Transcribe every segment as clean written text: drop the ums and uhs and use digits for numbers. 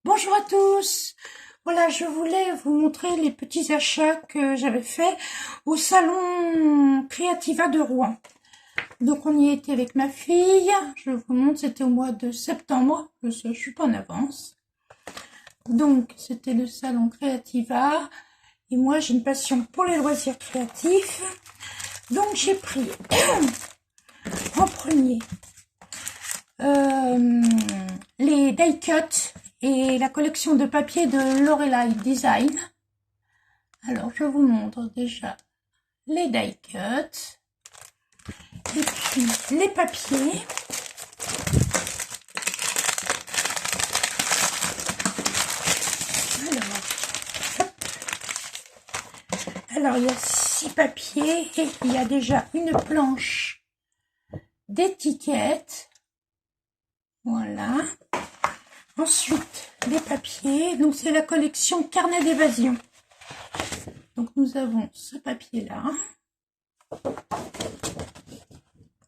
Bonjour à tous. Voilà, je voulais vous montrer les petits achats que j'avais faits au salon Creativa de Rouen. Donc on y était avec ma fille. Je vous montre, c'était au mois de septembre. Je suis pas en avance. Donc c'était le salon Creativa. Et moi j'ai une passion pour les loisirs créatifs. Donc j'ai pris en premier les die cut et la collection de papier de Lorelei Design. Alors je vous montre déjà les die cut et puis les papiers. Alors il y a 6 papiers et il y a déjà une planche d'étiquettes. Voilà. Ensuite, les papiers. Donc, c'est la collection Carnet d'évasion. Donc, nous avons ce papier-là.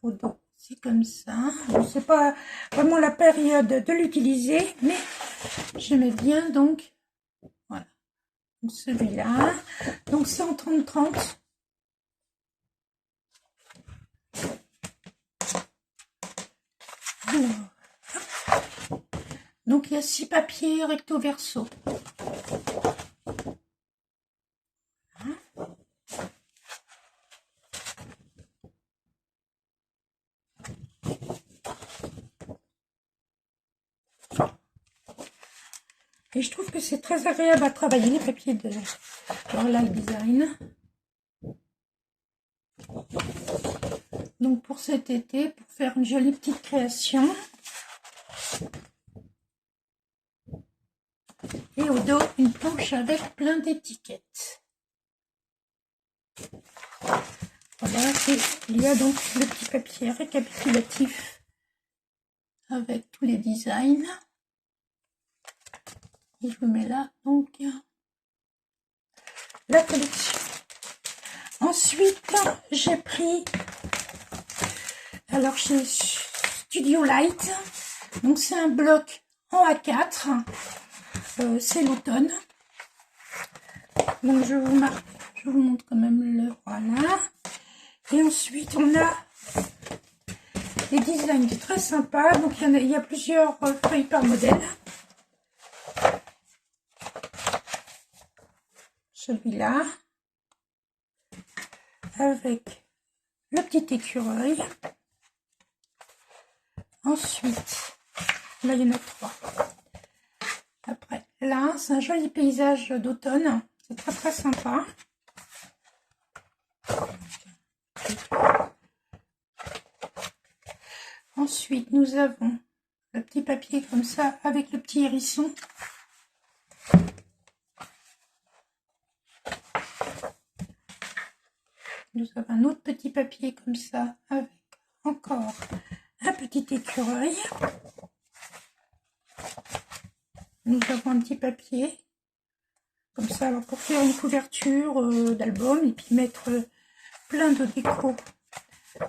Donc, c'est comme ça. Bon, c'est pas vraiment la période de l'utiliser, mais j'aimais bien, donc, voilà. Donc, celui-là. Donc, c'est en 30-30. Alors. Donc, il y a 6 papiers recto verso. Et je trouve que c'est très agréable à travailler, les papiers de Lorelei Design. Donc, pour cet été, pour faire une jolie petite création. Et au dos, une planche avec plein d'étiquettes. Voilà, et il y a donc le petit papier récapitulatif avec tous les designs. Et je vous mets là, donc, la collection. Ensuite, j'ai pris, alors chez Studio Light, donc c'est un bloc en A4. C'est l'automne. Donc je vous montre quand même le voilà. Et ensuite on a des designs très sympas. Donc il y a plusieurs feuilles par modèle. Celui-là avec le petit écureuil. Ensuite, là il y en a 3. Après, là, c'est un joli paysage d'automne. C'est très très sympa. Ensuite, nous avons le petit papier comme ça avec le petit hérisson. Nous avons un autre petit papier comme ça avec encore un petit écureuil. Nous avons un petit papier comme ça alors pour faire une couverture d'album et puis mettre plein de déco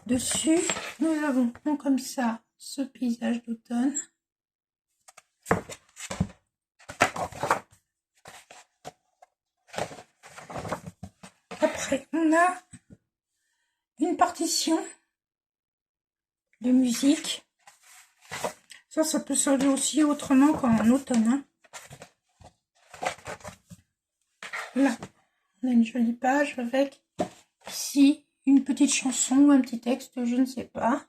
dessus. Nous avons donc comme ça ce paysage d'automne. Après on a une partition de musique. Ça peut se aussi autrement qu'en automne. Hein. Là, on a une jolie page avec ici une petite chanson ou un petit texte, je ne sais pas.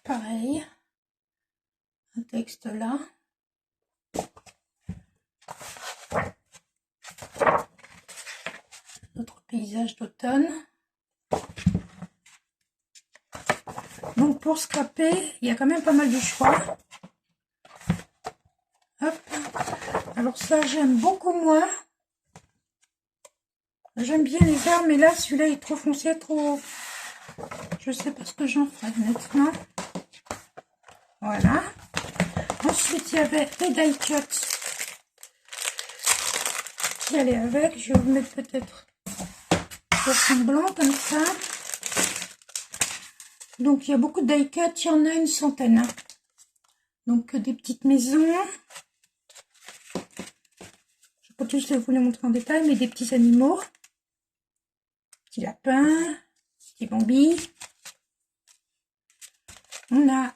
Pareil, un texte là. Notre paysage d'automne. Donc pour scraper, il y a quand même pas mal de choix. Hop. Alors ça, j'aime beaucoup moins. J'aime bien les verts, mais là, celui-là est trop foncé, trop... Je sais pas ce que j'en ferai maintenant. Voilà. Ensuite, il y avait les die cut qui allaient avec. Je vais vous mettre peut-être sur fond blanc comme ça. Donc il y a beaucoup de die cut, il y en a une centaine. Donc des petites maisons. Je ne vais pas tous vous les montrer en détail, mais des petits animaux. Petits lapins, petits bambis. On a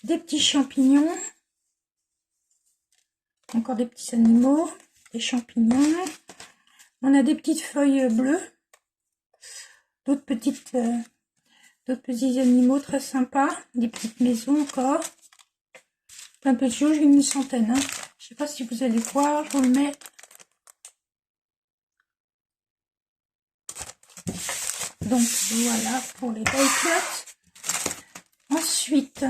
des petits champignons. Encore des petits animaux, des champignons. On a des petites feuilles bleues. D'autres petits animaux très sympas. Des petites maisons encore. Plein de choses, j'ai une centaine. Hein. Je sais pas si vous allez voir, je vous le mets. Donc voilà pour les die cut. Ensuite,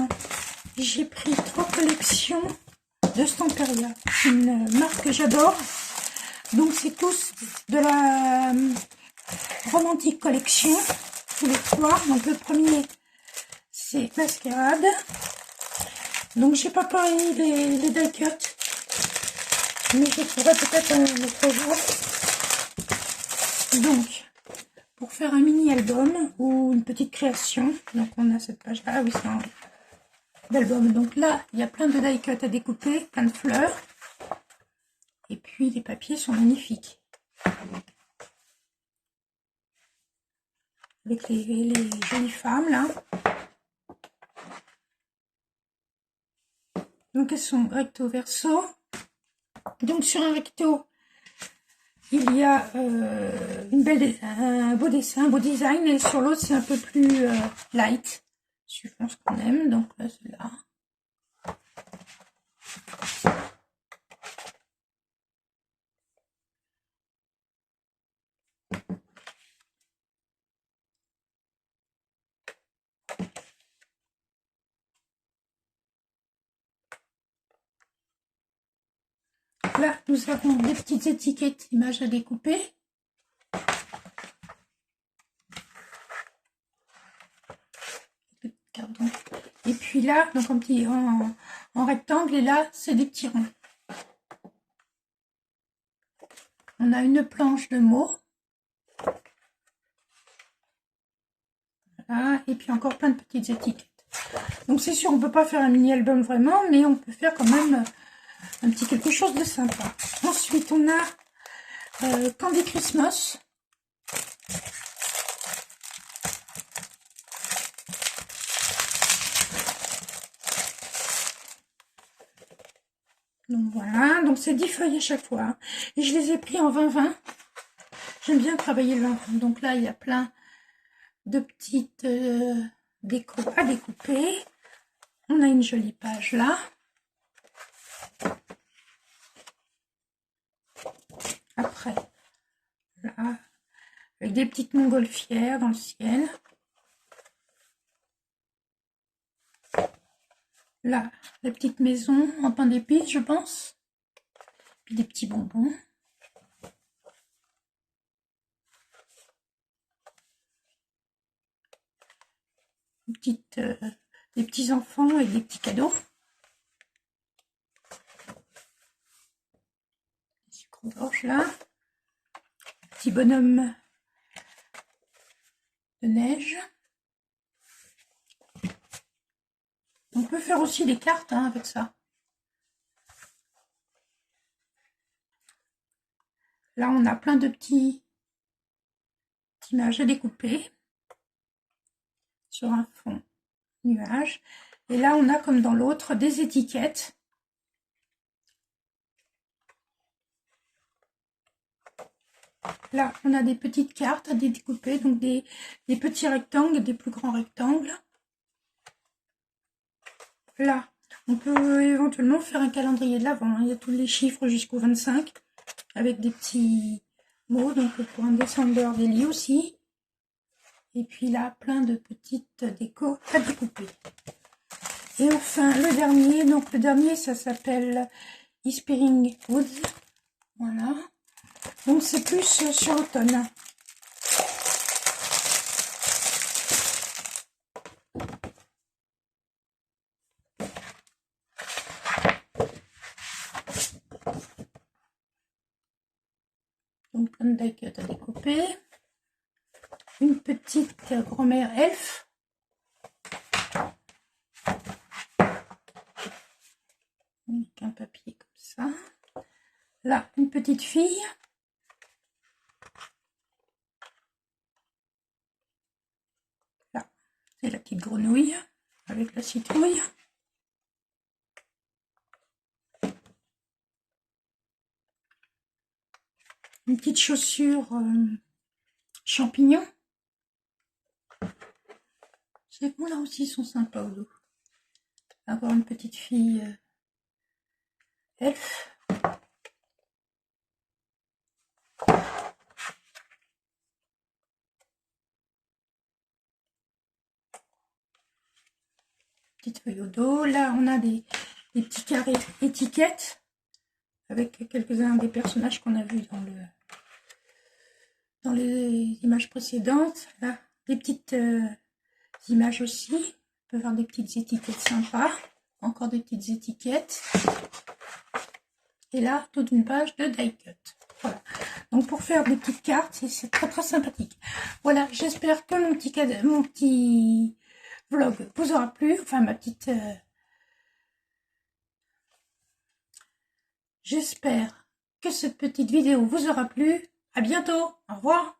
j'ai pris 3 collections de Stamperia, une marque que j'adore. Donc c'est tous de la Romantique Collection, tous les 3. Donc le premier c'est Masquerade. Donc j'ai pas pris les die cut, mais je ferai peut-être un autre jour. Donc pour faire un mini album ou une petite création, donc on a cette page là. Ah oui, c'est un album. Donc là il y a plein de die cut à découper, plein de fleurs, et puis les papiers sont magnifiques avec les jolies femmes là. Donc elles sont recto verso. Donc sur un recto il y a un beau dessin, un beau design, et sur l'autre c'est un peu plus light, suivant ce qu'on aime. Donc là c'est là. Là, nous avons des petites étiquettes images à découper. Et puis là, donc en rectangle, et là, c'est des petits ronds. On a une planche de mots. Voilà, et puis encore plein de petites étiquettes. Donc c'est sûr, on ne peut pas faire un mini-album vraiment, mais on peut faire quand même un petit quelque chose de sympa. Ensuite, on a Candy Christmas. Donc voilà, donc c'est 10 feuilles à chaque fois. Hein. Et je les ai pris en 20-20. J'aime bien travailler le 20. Donc là, il y a plein de petites décos à découper. On a une jolie page là. Après, là, avec des petites montgolfières dans le ciel. Là, la petite maison en pain d'épices, je pense. Puis des petits bonbons. Des petits enfants avec des petits cadeaux. Des sucres d'orge là. Petit bonhomme de neige. On peut faire aussi des cartes hein, avec ça. Là, on a plein de petites images à découper sur un fond nuage. Et là, on a comme dans l'autre des étiquettes. Là, on a des petites cartes à découper, donc des petits rectangles, des plus grands rectangles. Là, on peut éventuellement faire un calendrier de l'Avent. Hein. Il y a tous les chiffres jusqu'au 25, avec des petits mots, donc pour un December Daily aussi. Et puis là, plein de petites décos à découper. Et enfin, le dernier, donc le dernier, ça s'appelle Whispering Woods. Voilà. Donc c'est plus sur l'automne. Donc plein de die-cut à découper. Une petite grand-mère elfe. avec un papier comme ça. Là, une petite fille. Là, c'est la petite grenouille avec la citrouille. Une petite chaussure champignon. Ces mots là aussi sont sympas au dos. Avoir une petite fille elfe. Petite feuille au dos. Là, on a des petits carrés étiquettes avec quelques-uns des personnages qu'on a vus dans les images précédentes. Là, des petites images aussi. On peut voir des petites étiquettes sympas. Encore des petites étiquettes. Et là, toute une page de die cut. Voilà. Donc pour faire des petites cartes, c'est très très sympathique. Voilà, j'espère que mon petit vlog vous aura plu. Enfin, ma petite... J'espère que cette petite vidéo vous aura plu. À bientôt. Au revoir.